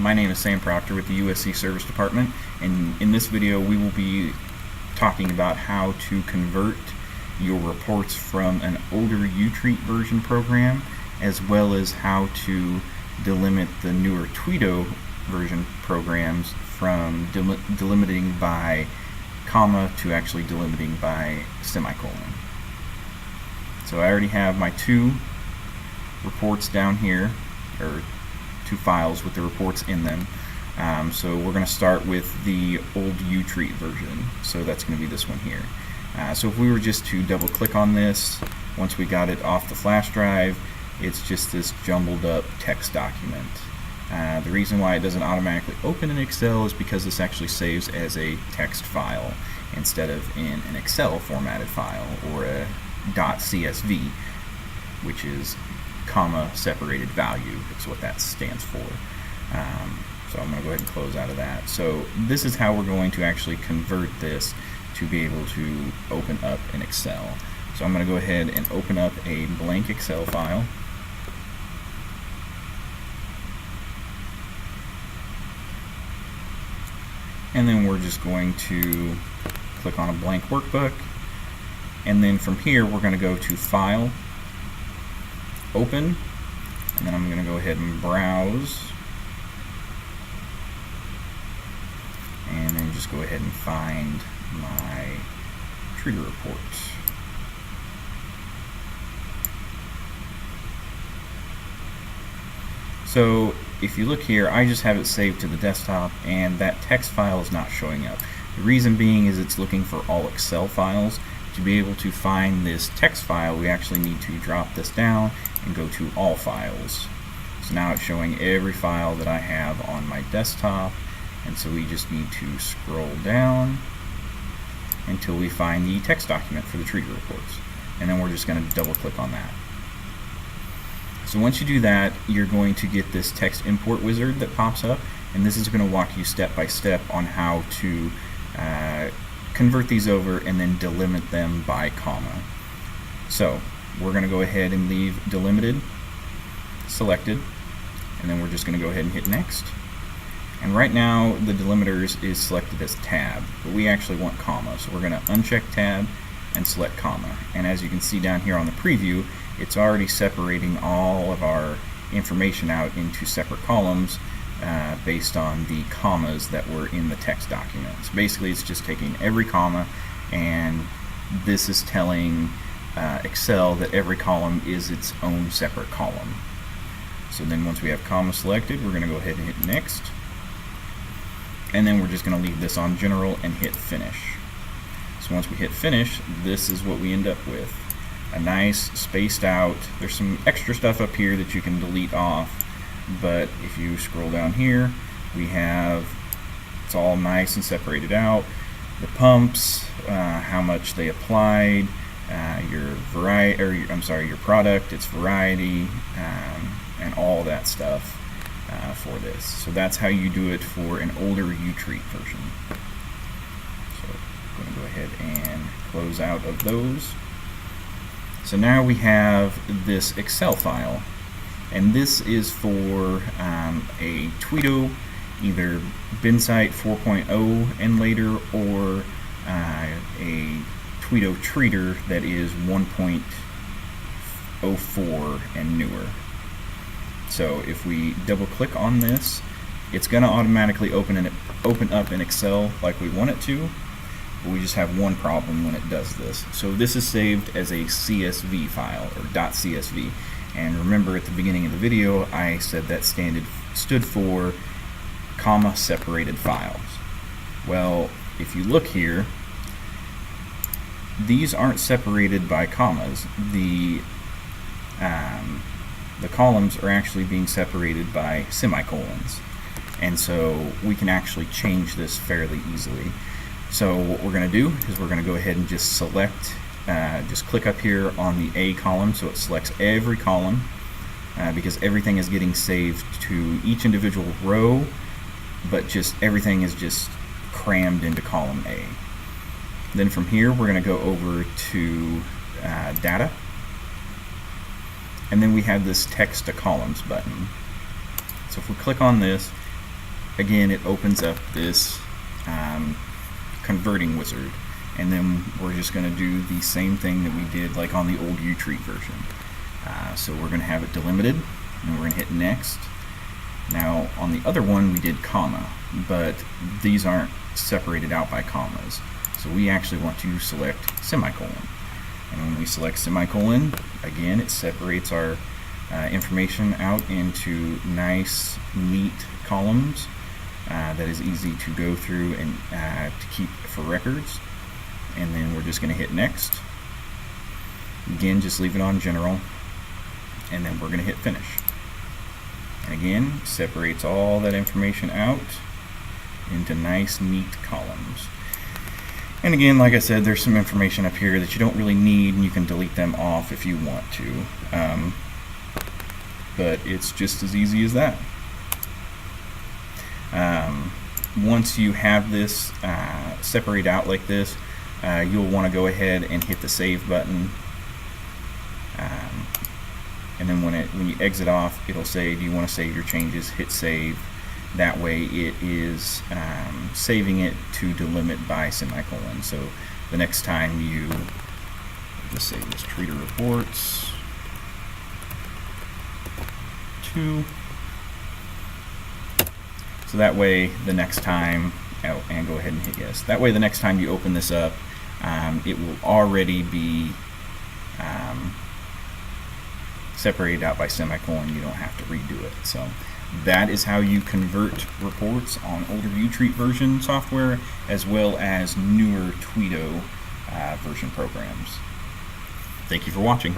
My name is Sam Proctor with the USC Service Department, and in this video we will be talking about how to convert your reports from an older uTreat version program, as well as how to delimit the newer Twido version programs from delimiting by comma to actually delimiting by semicolon. So I already have my two reports down here, or two files with the reports in them. So we're going to start with the old uTreat version. So that's going to be this one here. So if we were just to double click on this, once we got it off the flash drive, it's just this jumbled up text document. The reason why it doesn't automatically open in Excel is because this actually saves as a text file instead of in an Excel formatted file or a .csv, which is comma separated value. It's what that stands for. So I'm going to go ahead and close out of that. So this is how we're going to actually convert this to be able to open up in Excel. So I'm going to go ahead and open up a blank Excel file. And then we're just going to click on a blank workbook. And then from here we're going to go to File, Open, and then I'm going to go ahead and browse, and then just go ahead and find my Twido report. So if you look here, I just have it saved to the desktop, and that text file is not showing up. The reason being is it's looking for all Excel files. To be able to find this text file, we actually need to drop this down and go to All Files. So now it's showing every file that I have on my desktop, and so we just need to scroll down until we find the text document for the Twido reports, and then we're just going to double click on that. So once you do that, you're going to get this text import wizard that pops up, and this is going to walk you step by step on how to convert these over and then delimit them by comma. So we're going to go ahead and leave delimited selected, and then we're just going to go ahead and hit next. And right now the delimiters is selected as tab, but we actually want comma, so we're going to uncheck tab and select comma. And as you can see down here on the preview, it's already separating all of our information out into separate columns based on the commas that were in the text document. So basically it's just taking every comma, and this is telling Excel that every column is its own separate column. So then once we have comma selected, we're going to go ahead and hit next, and then we're just going to leave this on general and hit finish. So once we hit finish, this is what we end up with. A nice spaced out, there's some extra stuff up here that you can delete off, but if you scroll down here, we have, it's all nice and separated out. The pumps, how much they applied, your variety, or your product, its variety, and all that stuff for this. So that's how you do it for an older uTreat version. So I'm going to go ahead and close out of those. So now we have this Excel file, and this is for a Twido, either BinSight 4.0 and later, or a Twido treater that is 1.04 and newer. So if we double click on this, it's going to automatically open up in Excel like we want it to. We just have one problem when it does this. So this is saved as a CSV file, or .csv. And remember at the beginning of the video I said that stood for comma separated files. Well, if you look here, these aren't separated by commas. The columns are actually being separated by semicolons. And so we can actually change this fairly easily. So what we're going to do is we're going to go ahead and just select, just click up here on the A column, so it selects every column, because everything is getting saved to each individual row, but just everything is just crammed into column A. Then from here we're going to go over to data, and then we have this text to columns button. So if we click on this, again, it opens up this converting wizard, and then we're just going to do the same thing that we did like on the old uTreat version. So we're going to have it delimited, and we're going to hit next. Now on the other one we did comma, but these aren't separated out by commas, so we actually want to select semicolon. And when we select semicolon, again, it separates our information out into nice, neat columns that is easy to go through and to keep for records. And then we're just going to hit next. Again, just leave it on general, and then we're going to hit finish. And again, separates all that information out into nice, neat columns. And again, like I said, there's some information up here that you don't really need, and you can delete them off if you want to. But it's just as easy as that. Once you have this separated out like this, you'll want to go ahead and hit the save button. And then when you exit off, it'll say, do you want to save your changes? Hit save. That way it is saving it to delimit by semicolon. So the next time you just say this Twido Reports 2. So that way the next time, and go ahead and hit yes. That way the next time you open this up, it will already be separated out by semicolon. You don't have to redo it. So that is how you convert reports on older uTreat version software, as well as newer Twido version programs. Thank you for watching.